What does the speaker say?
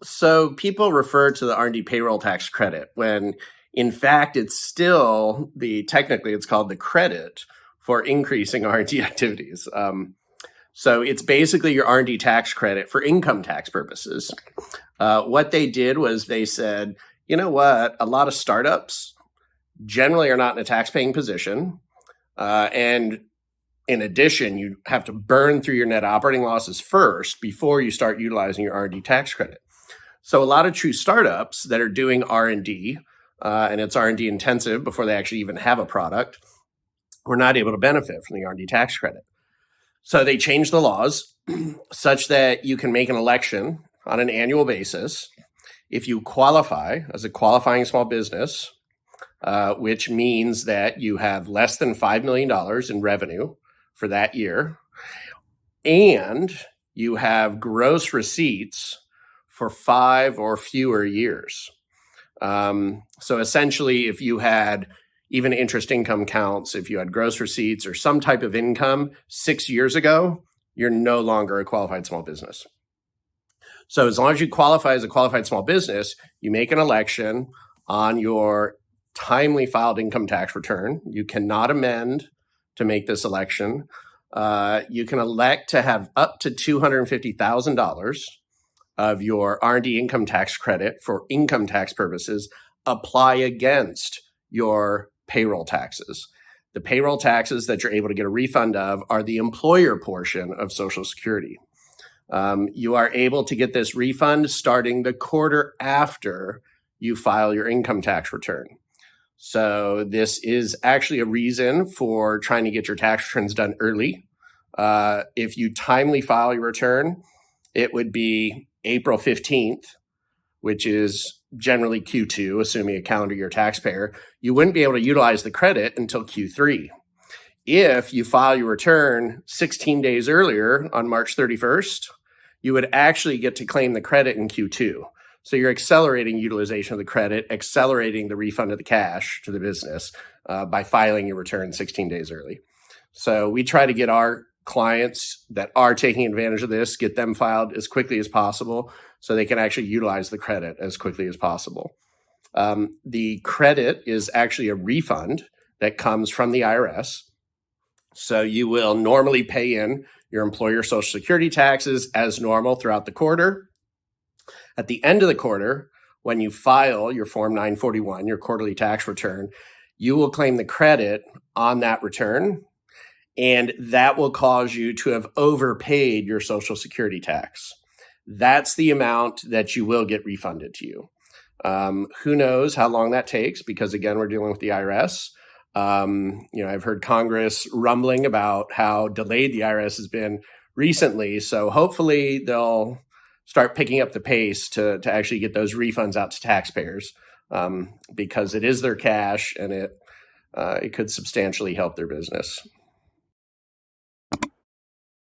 So people refer to the R&D Payroll Tax Credit when in fact it's still technically it's called the credit for increasing R&D activities. So it's basically your R&D tax credit for income tax purposes. What they did was they said, you know what, a lot of startups generally are not in a tax-paying position. And in addition, you have to burn through your net operating losses first before you start utilizing your R&D tax credit. So a lot of true startups that are doing R&D, and it's R&D intensive before they actually even have a product, were not able to benefit from the R&D tax credit. So they changed the laws such that you can make an election on an annual basis if you qualify as a qualifying small business, which means that you have less than $5 million in revenue for that year, and you have gross receipts for 5 or fewer years. So essentially, if you had even interest income counts, if you had gross receipts or some type of income 6 years ago, you're no longer a qualified small business. So as long as you qualify as a qualified small business, you make an election on your timely filed income tax return. You cannot amend to make this election. You can elect to have up to $250,000 of your R&D income tax credit for income tax purposes apply against your payroll taxes. The payroll taxes that you're able to get a refund of are the employer portion of Social Security. You are able to get this refund starting the quarter after you file your income tax return. So this is actually a reason for trying to get your tax returns done early. If you timely file your return, it would be April 15th, which is generally Q2, assuming a calendar year taxpayer. You wouldn't be able to utilize the credit until Q3. If you file your return 16 days earlier on March 31st, you would actually get to claim the credit in Q2. So you're accelerating utilization of the credit, accelerating the refund of the cash to the business by filing your return 16 days early. So we try to get our clients that are taking advantage of this, get them filed as quickly as possible so they can actually utilize the credit as quickly as possible. The credit is actually a refund that comes from the IRS. So you will normally pay in your employer Social Security taxes as normal throughout the quarter. At the end of the quarter, when you file your Form 941, your quarterly tax return, you will claim the credit on that return, and that will cause you to have overpaid your Social Security tax. That's the amount that you will get refunded to you. Who knows how long that takes, because again, we're dealing with the IRS. I've heard Congress rumbling about how delayed the IRS has been recently. So hopefully they'll start picking up the pace to actually get those refunds out to taxpayers, because it is their cash and it could substantially help their business.